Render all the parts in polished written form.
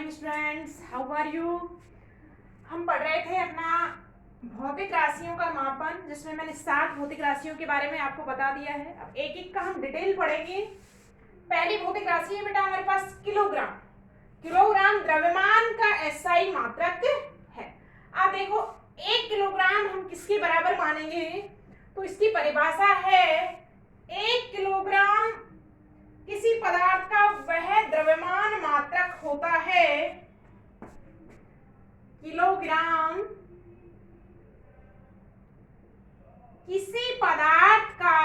Morning students, how are you. हम पढ़ रहे थे अपना भौतिक राशियों का मापन, जिसमें मैंने 7 भौतिक राशियों के बारे में आपको बता दिया है। अब एक एक का हम डिटेल पढ़ेंगे। पहली भौतिक राशि है बेटा हमारे पास किलोग्राम। किलोग्राम द्रव्यमान का एसआई मात्रक है। अब देखो 1 किलोग्राम हम किसके बराबर मानेंगे, तो इसकी परिभाषा है 1 किलोग्राम किसी पदार्थ का वह द्रव्यमान मात्रक होता है। किलोग्राम किसी पदार्थ का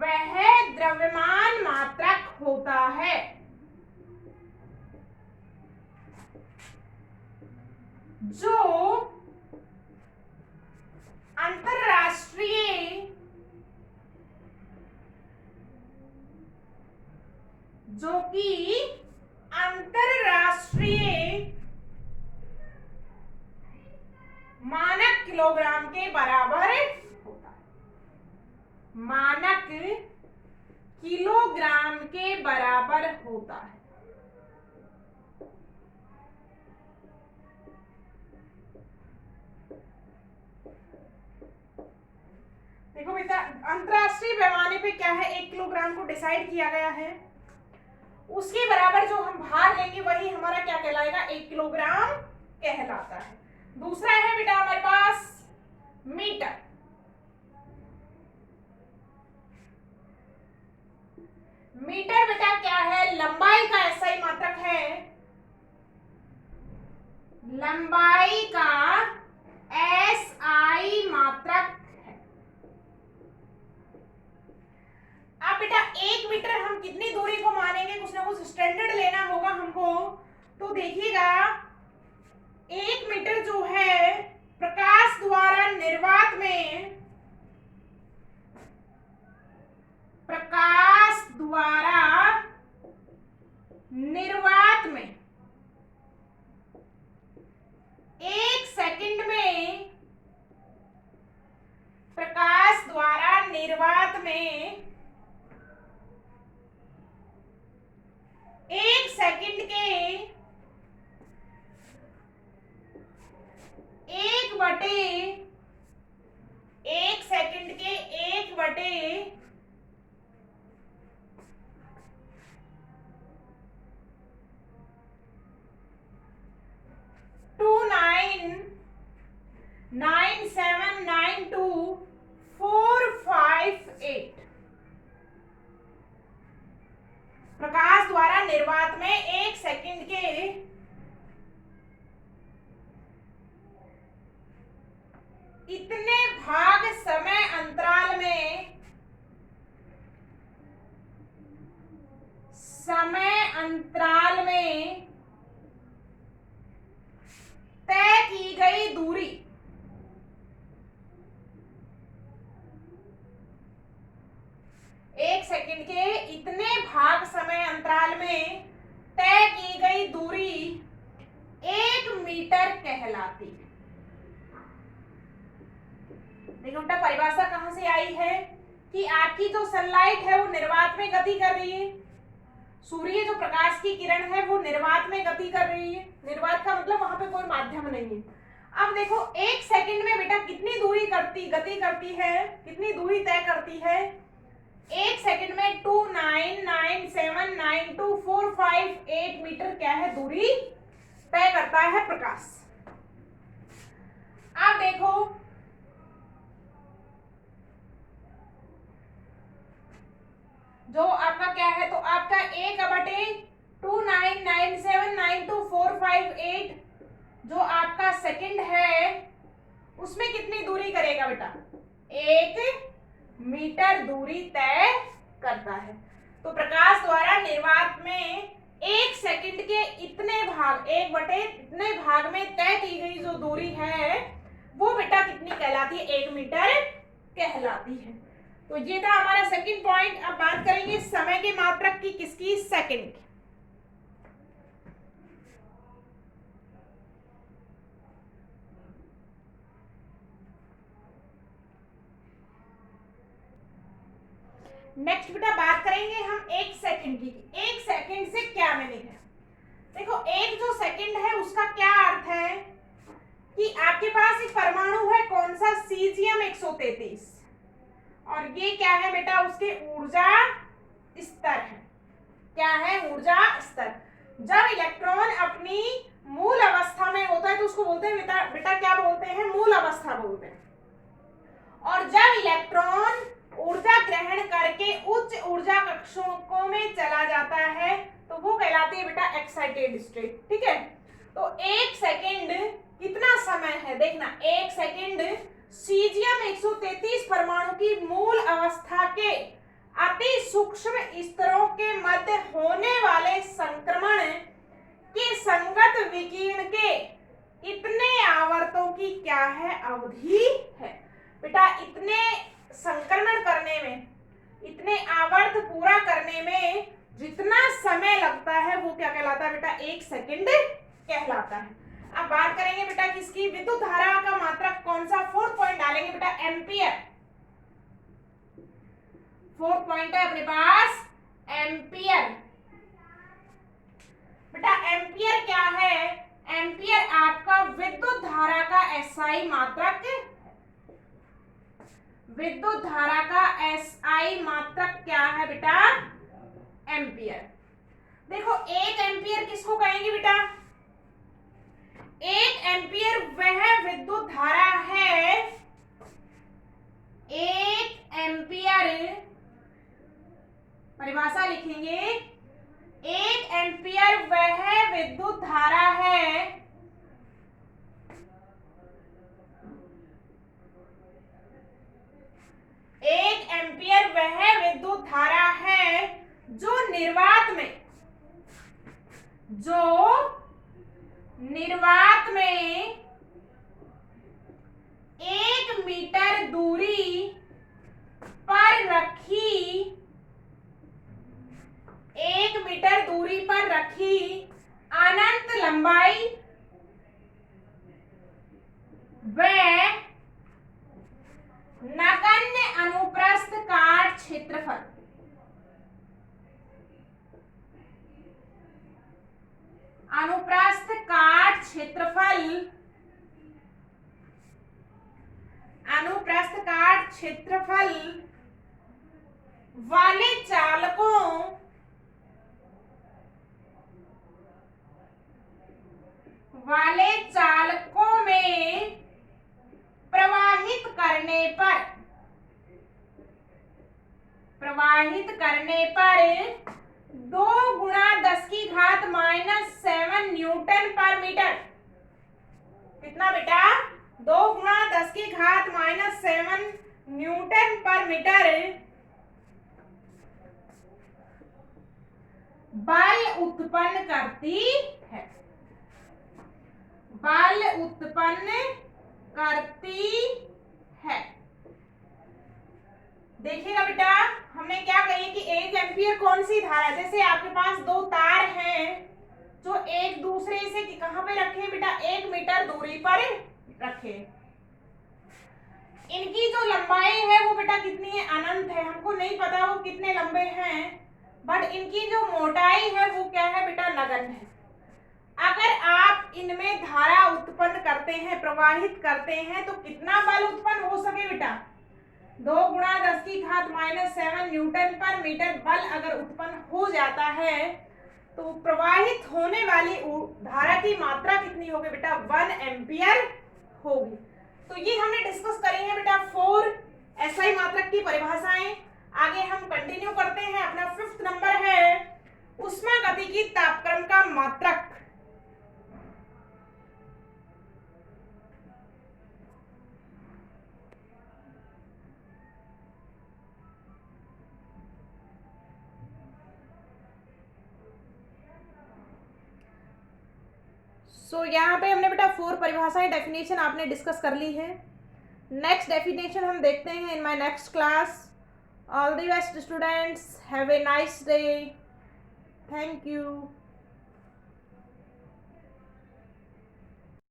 वह द्रव्यमान मात्रक होता है जो अंतरराष्ट्रीय जो कि अंतरराष्ट्रीय मानक किलोग्राम के बराबर होता है। मानक किलोग्राम के बराबर होता है। देखो बेटा, अंतरराष्ट्रीय पैमाने पे क्या है, 1 किलोग्राम को डिसाइड किया गया है। उसके बराबर जो हम भार लेंगे वही हमारा क्या कहलाएगा, 1 किलोग्राम कहलाता है। दूसरा है बेटा हमारे पास मीटर। मीटर बेटा क्या है, लंबाई का एसआई मात्रक है। लंबाई का एसआई मात्रक है। अब बेटा 1 मीटर हम कितनी दूरी को मानेंगे, कुछ ना कुछ स्टैंडर्ड लेना होगा हमको। तो देखिएगा 1 मीटर जो है प्रकाश द्वारा निर्वात में, प्रकाश द्वारा निर्वात में 1 सेकंड में, प्रकाश द्वारा निर्वात में 1 सेकंड के 1 सेकंड के 1/29 9792458 प्रकाश द्वारा निर्वात में 1 सेकंड के इतने भाग समय अंतराल में, तय की गई दूरी, एक सेकंड के इतने भाग समय अंतराल में तय की गई दूरी 1 मीटर कहलाती है। देखो बेटा परिभाषा कहां से आई है कि आपकी जो सनलाइट है वो निर्वात में गति कर रही है। सूर्य जो प्रकाश की किरण है वो निर्वात में गति कर रही है। निर्वात का मतलब वहां पे कोई माध्यम नहीं है। अब देखो 1 सेकंड में बेटा कितनी दूरी गति करती है, कितनी दूरी तय करती है। 1 सेकंड में 299792458 मीटर क्या है, दूरी तय करता है प्रकाश। अब देखो जो आपका क्या है, तो आपका 1/29979248 जो आपका सेकंड है उसमें कितनी दूरी करेगा बेटा, 1 मीटर दूरी तय करता है। तो प्रकाश द्वारा निर्वात में 1 सेकंड के इतने भाग, 1/इतने भाग में तय की गई जो दूरी है वो बेटा कितनी कहलाती है, 1 मीटर कहलाती है। तो ये था हमारा सेकंड पॉइंट। अब बात करेंगे समय के मात्रक की, किसकी, सेकंड की। नेक्स्ट बेटा बात करेंगे हम 1 सेकंड की। 1 सेकंड से क्या मीनिंग है? देखो, एक जो सेकंड है उसका क्या अर्थ है कि आपके पास एक परमाणु है, कौन सा, सीजियम 133, और ये क्या है बेटा, उसके ऊर्जा स्तर है। क्या है? ऊर्जा स्तर। जब इलेक्ट्रॉन अपनी मूल अवस्था में होता है तो उसको बोलते हैं बेटा क्या बोलते हैं? मूल अवस्था बोलते हैं। और जब इलेक्ट्रॉन ऊर्जा ग्रहण करके उच्च ऊर्जा कक्षों में चला जाता है तो वो कहलाती है बेटा एक्साइटेड स्टेट। ठीक है, तो 1 सेकेंड कितना समय है? देखना, 1 सेकेंड सीजियम 133 परमाणु की मूल अवस्था के अति सूक्ष्म स्तरों के मध्य होने वाले संक्रमण के संगत विकिरण के इतने आवर्तों की क्या है? अवधि है। बेटा इतने संक्रमण करने में, इतने आवर्त पूरा करने में जितना समय लगता है वो क्या कहलाता है बेटा? 1 सेकेंड कहलाता है। अब बात करेंगे बेटा किसकी? विद्युत धारा का मात्रक कौन सा? 4 पॉइंट डालेंगे बेटा, एम्पियर। 4 पॉइंट है अपने पास, एम्पियर। बेटा एम्पियर क्या है? एम्पियर आपका विद्युत धारा का एसआई मात्रक। विद्युत धारा का एसआई मात्रक क्या है बेटा? एम्पियर। देखो, 1 एम्पियर किसको कहेंगे बेटा? 1 एम्पियर वह विद्युत धारा है, 1 एम्पियर, परिभाषा लिखेंगे, 1 एम्पियर वह विद्युत धारा है विद्युत धारा है जो निर्वात में 1 मीटर दूरी पर रखी, 1 मीटर दूरी पर रखी अनंत लंबाई व नगण्य अनुप्रस्थ काट क्षेत्रफल, अनुप्रस्थ काट क्षेत्रफल, अनुप्रस्थ काट क्षेत्रफल वाले चालकों में प्रवाहित करने पर 2 गुणा 10 की घात -7 न्यूटन पर मीटर। कितना बेटा? 2 गुणा 10 की घात -7 न्यूटन पर मीटर बल उत्पन्न करती है। बल उत्पन्न करती है। देखिएगा बेटा, हमने क्या कही कि 1 एम्पियर कौन सी धारा? जैसे आपके पास 2 तार हैं जो एक दूसरे से कहां पे रखे बेटा? 1 मीटर दूरी पर रखे। इनकी जो लंबाई है वो बेटा कितनी है? अनंत है। हमको नहीं पता वो कितने लंबे हैं, बट इनकी जो मोटाई है वो क्या है बेटा? नगण्य है। अगर आप इनमें धारा उत्पन्न करते हैं, प्रवाहित करते हैं, तो कितना बल उत्पन्न हो सके बेटा? 2 गुणा 10 की घात -7 न्यूटन पर मीटर बल अगर उत्पन्न हो जाता है तो प्रवाहित होने वाली धारा की मात्रा कितनी होगी बेटा? 1 एम्पियर होगी। तो ये हमने डिस्कस करी है बेटा 4 एसआई मात्रक की परिभाषाएं। आगे हम कंटिन्यू करते हैं। अपना 5th नंबर है ऊष्मागतिकी तापक्रम का मात्रक। यहाँ पे हमने बेटा 4 परिभाषाएं, डेफिनेशन आपने डिस्कस कर ली है। नेक्स्ट डेफिनेशन हम देखते हैं in my next class. All the best students, have a nice day, thank you.